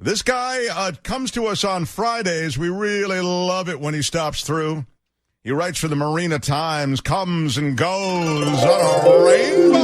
This guy comes to us on Fridays. We really love it when he stops through. He writes for the Marina Times, comes and goes on a rainbow.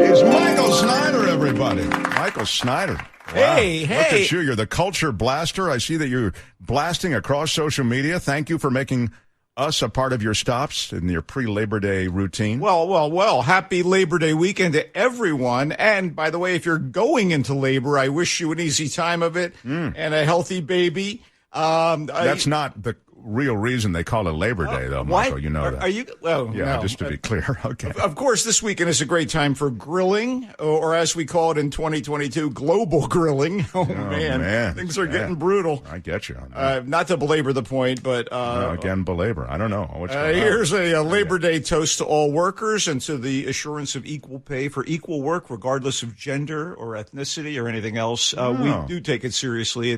It's Michael Snyder, everybody. Michael Snyder. Wow. Hey. Look at you. You're the culture blaster. I see that you're blasting across social media. Thank you for making us a part of your stops in your pre-Labor Day routine. Well. Happy Labor Day weekend to everyone. And by the way, if you're going into labor, I wish you an easy time of it and a healthy baby. That's not the real reason they call it Labor Day, though, Michael. You know that. Are you? Well, yeah, no. Just to be clear. Okay. Of course, this weekend is a great time for grilling, or as we call it in 2022, global grilling. Oh man. Things are getting brutal. I get you. Not to belabor the point, but again, belabor. I don't know what's going on. Here's a Labor Day toast to all workers and to the assurance of equal pay for equal work, regardless of gender or ethnicity or anything else. We do take it seriously.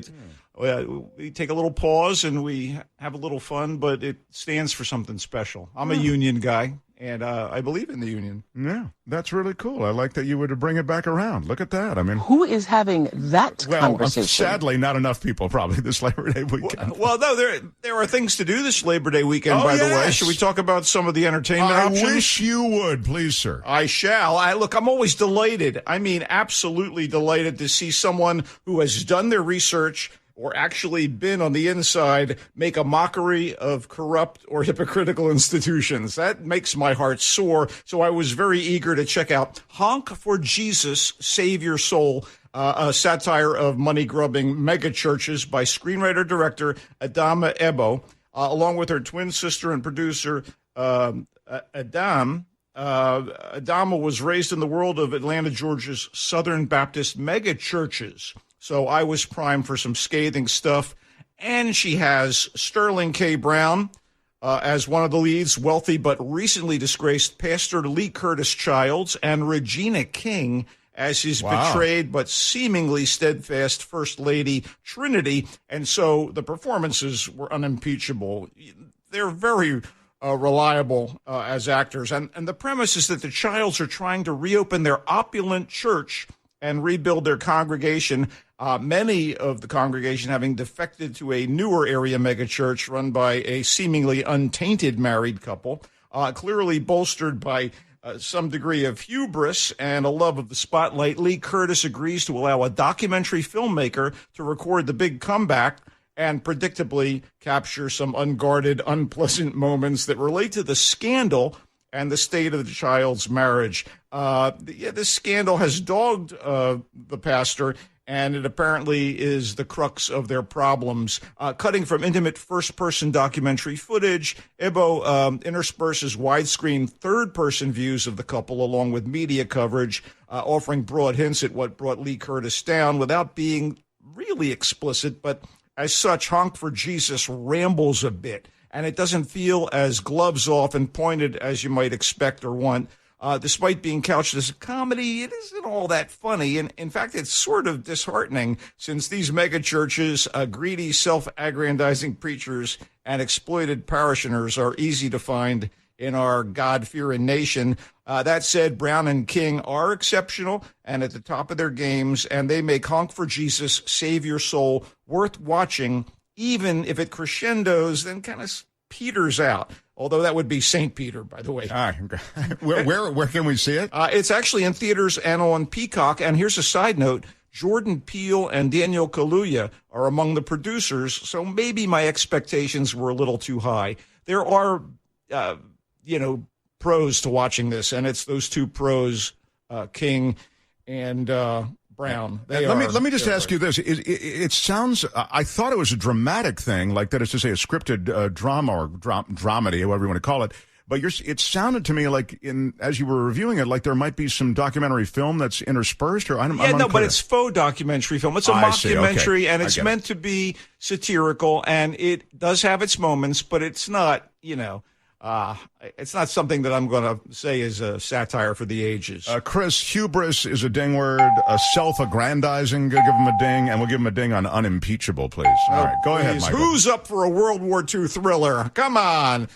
We take a little pause and we have a little fun, but it stands for something special. I'm a union guy, and I believe in the union. Yeah, that's really cool. I like that you would bring it back around. Look at that. I mean, who is having that conversation? Sadly, not enough people probably this Labor Day weekend. Well, no, there are things to do this Labor Day weekend, by the way. Should we talk about some of the entertainment options? I wish you would, please, sir. I shall. I'm always delighted. I mean, absolutely delighted to see someone who has done their research or actually been on the inside make a mockery of corrupt or hypocritical institutions. That makes my heart soar. So I was very eager to check out Honk for Jesus, Save Your Soul, a satire of money-grubbing megachurches by screenwriter-director Adama Ebo, along with her twin sister and producer Adama was raised in the world of Atlanta, Georgia's Southern Baptist megachurches. So I was primed for some scathing stuff. And she has Sterling K. Brown as one of the leads, wealthy but recently disgraced Pastor Lee Curtis Childs, and Regina King as his betrayed but seemingly steadfast First Lady Trinity. And so the performances were unimpeachable. They're very reliable as actors. And the premise is that the Childs are trying to reopen their opulent church and rebuild their congregation, many of the congregation having defected to a newer area megachurch run by a seemingly untainted married couple, clearly bolstered by some degree of hubris and a love of the spotlight. Lee Curtis agrees to allow a documentary filmmaker to record the big comeback and predictably capture some unguarded, unpleasant moments that relate to the scandal and the state of the child's marriage. This scandal has dogged the pastor, and it apparently is the crux of their problems. Cutting from intimate first-person documentary footage, Ebo intersperses widescreen third-person views of the couple along with media coverage, offering broad hints at what brought Lee Curtis down without being really explicit. But as such, Honk for Jesus rambles a bit, and it doesn't feel as gloves off and pointed as you might expect or want. Despite being couched as a comedy, it isn't all that funny. And in fact, it's sort of disheartening since these megachurches, greedy, self-aggrandizing preachers, and exploited parishioners are easy to find in our God-fearing nation. That said, Brown and King are exceptional and at the top of their games, and they make Honk for Jesus, Save Your Soul worth watching, even if it crescendos, then kind of peters out. Although that would be St. Peter, by the way. Where can we see it? It's actually in theaters and on Peacock. And here's a side note. Jordan Peele and Daniel Kaluuya are among the producers, so maybe my expectations were a little too high. There are, pros to watching this, and it's those two pros, King and Brown. Let me just ask you this. It sounds, I thought it was a dramatic thing, like that is to say a scripted drama or dramedy, whatever you want to call it. But it sounded to me like, as you were reviewing it, like there might be some documentary film that's interspersed. Or I'm unclear. But it's faux documentary film. It's a mockumentary, and it's meant to be satirical, and it does have its moments, but it's not, it's not something that I'm going to say is a satire for the ages. Chris, hubris is a ding word. Self-aggrandizing, give him a ding, and we'll give him a ding on unimpeachable, please. All right, go ahead, Michael. Who's up for a World War II thriller? Come on.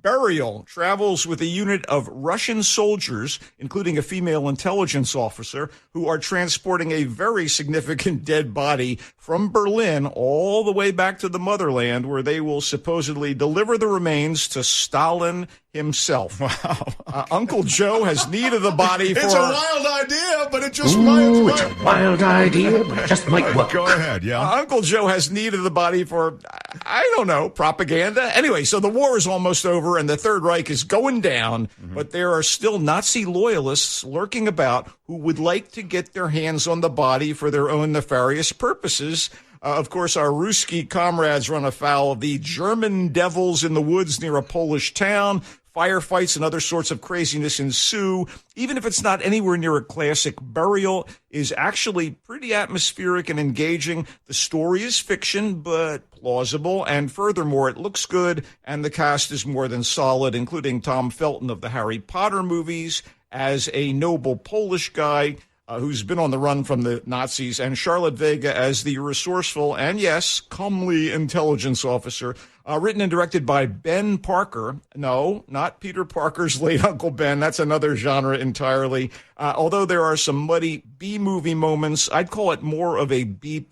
Burial travels with a unit of Russian soldiers, including a female intelligence officer, who are transporting a very significant dead body from Berlin all the way back to the motherland, where they will supposedly deliver the remains to Stalin himself. Wow. Uncle Joe has need of the body for... It's a wild idea, but it just might. It's a wild idea, but it just might work. Go ahead, yeah. Uncle Joe has need of the body for, I don't know, propaganda. Anyway, so the war is almost over and the Third Reich is going down, but there are still Nazi loyalists lurking about who would like to get their hands on the body for their own nefarious purposes. Of course, our Ruski comrades run afoul of the German devils in the woods near a Polish town. Firefights and other sorts of craziness ensue. Even if it's not anywhere near a classic, Burial is actually pretty atmospheric and engaging. The story is fiction, but plausible. And furthermore, it looks good, and the cast is more than solid, including Tom Felton of the Harry Potter movies as a noble Polish guy who's been on the run from the Nazis, and Charlotte Vega as the resourceful and, yes, comely intelligence officer. Written and directed by Ben Parker. No, not Peter Parker's late Uncle Ben. That's another genre entirely. Although there are some muddy B-movie moments, I'd call it more of a B+.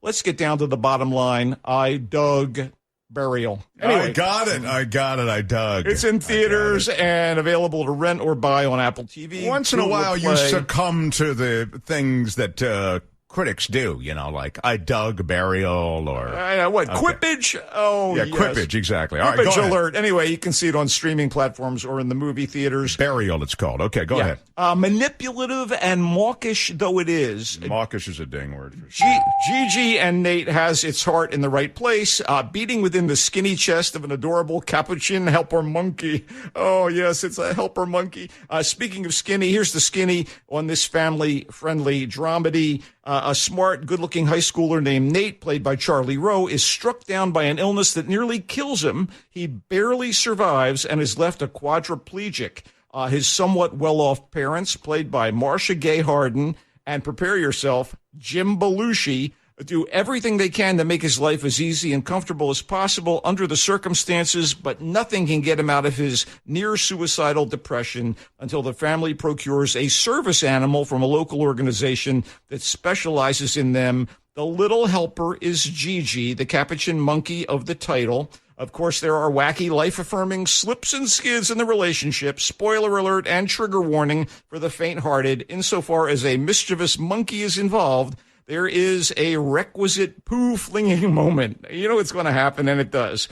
Let's get down to the bottom line. I dug Burial. Anyway, I got it. I dug. It's in theaters and available to rent or buy on Apple TV. Once in a while, you succumb to the things that critics do, like I dug Burial or... Quippage? Oh, yeah, yes. Quippage, exactly. Quippage All right, go ahead. alert. Anyway, you can see it on streaming platforms or in the movie theaters. Burial, it's called. Okay, go ahead. Manipulative and mawkish though it is. Mawkish is a dang word for sure. Gigi and Nate has its heart in the right place, beating within the skinny chest of an adorable capuchin helper monkey. Oh, yes, it's a helper monkey. Speaking of skinny, here's the skinny on this family-friendly dramedy. A smart, good-looking high schooler named Nate, played by Charlie Rowe, is struck down by an illness that nearly kills him. He barely survives and is left a quadriplegic. His somewhat well-off parents, played by Marcia Gay Harden, and prepare yourself, Jim Belushi, do everything they can to make his life as easy and comfortable as possible under the circumstances, but nothing can get him out of his near-suicidal depression until the family procures a service animal from a local organization that specializes in them. The little helper is Gigi, the capuchin monkey of the title. Of course, there are wacky, life-affirming slips and skids in the relationship. Spoiler alert and trigger warning for the faint-hearted. Insofar as a mischievous monkey is involved, there is a requisite poo-flinging moment. You know it's going to happen, and it does.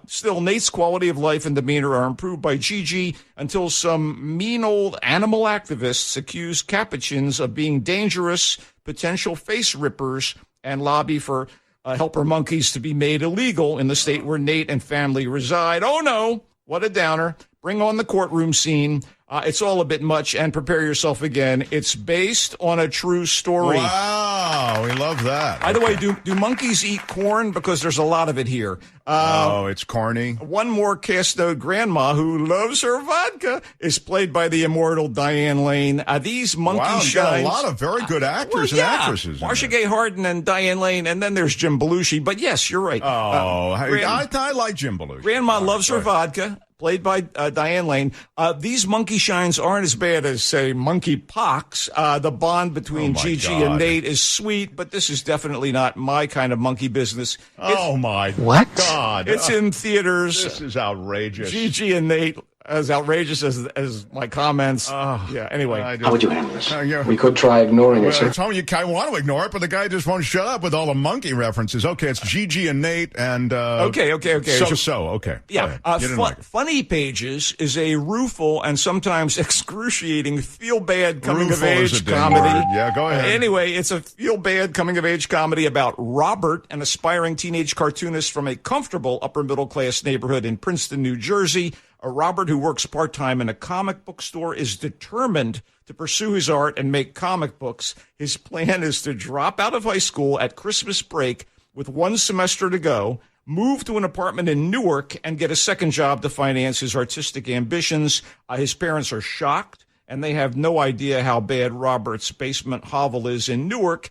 Still, Nate's quality of life and demeanor are improved by Gigi until some mean old animal activists accuse capuchins of being dangerous, potential face rippers, and lobby for helper monkeys to be made illegal in the state where Nate and family reside. Oh, no. What a downer. Bring on the courtroom scene. It's all a bit much, and prepare yourself again. It's based on a true story. Wow, we love that. By the way, do monkeys eat corn? Because there's a lot of it here. It's corny. One more cast note, Grandma, who loves her vodka, is played by the immortal Diane Lane. These monkey shines... got a lot of very good actors and actresses. Marcia Gay Harden and Diane Lane, and then there's Jim Belushi. But yes, you're right. I like Jim Belushi. Grandma loves her vodka, played by Diane Lane. These monkey shines aren't as bad as, say, monkey pox. The bond between Gigi and Nate is sweet, but this is definitely not my kind of monkey business. What? God. It's in theaters. This is outrageous. Gigi and Nate, as outrageous as my comments. Anyway. How would you handle this? We could try ignoring it, sir. You kind of want to ignore it, but the guy just won't shut up with all the monkey references. Okay, it's Gigi and Nate and... Okay. Okay. Yeah. Funny Pages is a rueful and sometimes excruciating feel-bad coming-of-age comedy. Yeah, go ahead. Anyway, it's a feel-bad coming-of-age comedy about Robert, an aspiring teenage cartoonist from a comfortable upper-middle-class neighborhood in Princeton, New Jersey. Robert, who works part-time in a comic book store, is determined to pursue his art and make comic books. His plan is to drop out of high school at Christmas break with one semester to go, move to an apartment in Newark and get a second job to finance his artistic ambitions. His parents are shocked, and they have no idea how bad Robert's basement hovel is in Newark,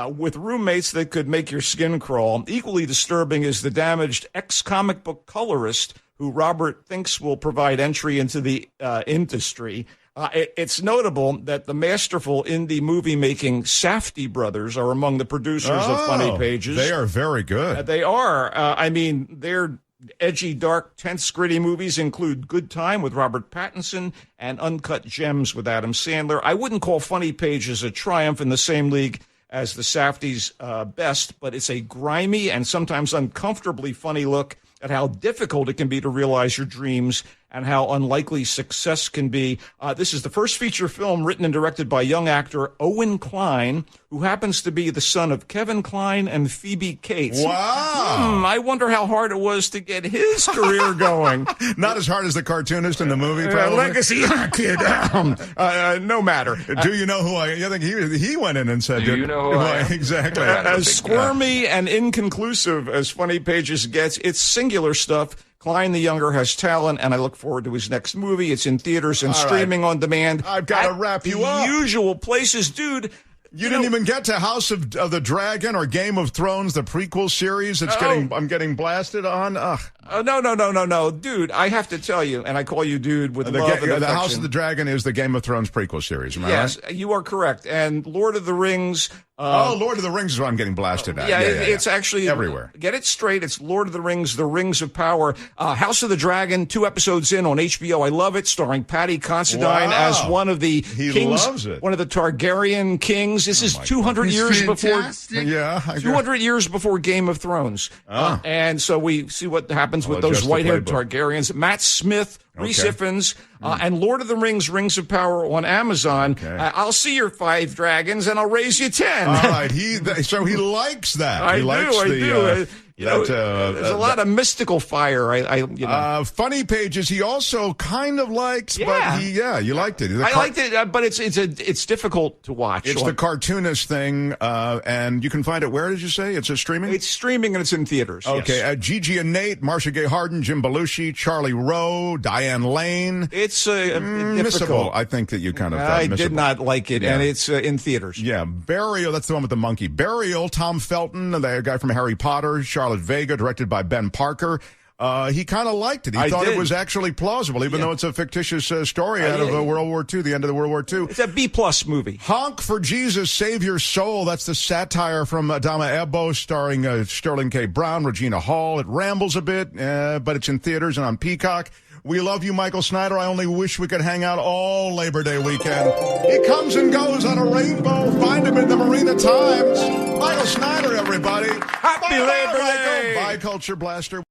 with roommates that could make your skin crawl. Equally disturbing is the damaged ex-comic book colorist who Robert thinks will provide entry into the industry. It's notable that the masterful indie movie-making Safdie brothers are among the producers of Funny Pages. They are very good. They are. Their edgy, dark, tense, gritty movies include Good Time with Robert Pattinson and Uncut Gems with Adam Sandler. I wouldn't call Funny Pages a triumph in the same league as the Safdies' best, but it's a grimy and sometimes uncomfortably funny look at how difficult it can be to realize your dreams and how unlikely success can be. This is the first feature film written and directed by young actor Owen Kline, who happens to be the son of Kevin Kline and Phoebe Cates. Wow. I wonder how hard it was to get his career going. Not as hard as the cartoonist in the movie, probably. Legacy kid. No matter. Do you know who I think he went in and said, Do you know who I am? Exactly. As squirmy and inconclusive as Funny Pages gets, it's singular stuff. Kline the Younger has talent, and I look forward to his next movie. It's in theaters and streaming on demand. I've got to wrap you up. Usual places, dude. You didn't even get to House of the Dragon or Game of Thrones, the prequel series. I'm getting blasted on. No, dude. I have to tell you, and I call you dude with love and affection. The House of the Dragon is the Game of Thrones prequel series. Am I yes, right? you are correct. And Lord of the Rings. Lord of the Rings is what I'm getting blasted at. It's actually everywhere. Get it straight. It's Lord of the Rings, The Rings of Power. House of the Dragon, 2 episodes in on HBO. I love it. Starring Patty Considine as one of the kings, loves it. One of the Targaryen kings. This is 200 years fantastic. before. 200 years before Game of Thrones. And so we see what happens with those white-haired Targaryens. Matt Smith, Rhys Ifans, and Lord of the Rings, Rings of Power on Amazon. Okay. I'll see your 5 dragons, and I'll raise you 10. All right. So he likes that. I do. There's a lot of mystical fire. Funny Pages he also kind of likes, Yeah. but you liked it. I liked it, but it's difficult to watch. It's the cartoonist thing, and you can find it. Where did you say it's streaming? It's streaming and it's in theaters. Okay, yes. Gigi and Nate, Marcia Gay Harden, Jim Belushi, Charlie Rowe, Diane Lane. It's missable. difficult. I think that you kind of. I missable. did not like it, and it's in theaters. Yeah, Burial. That's the one with the monkey. Burial. Tom Felton, the guy from Harry Potter. Charlotte Vega, directed by Ben Parker. He kind of liked it. He thought it was actually plausible, even though it's a fictitious story out of World War II, the end of the World War II. It's a B-plus movie. Honk for Jesus, Save Your Soul. That's the satire from Adama Ebo, starring Sterling K. Brown, Regina Hall. It rambles a bit, but it's in theaters and on Peacock. We love you, Michael Snyder. I only wish we could hang out all Labor Day weekend. He comes and goes on a rainbow. Find him in the Marina Times. Michael Snyder, everybody. Happy Labor Day. Bye, Culture Blaster.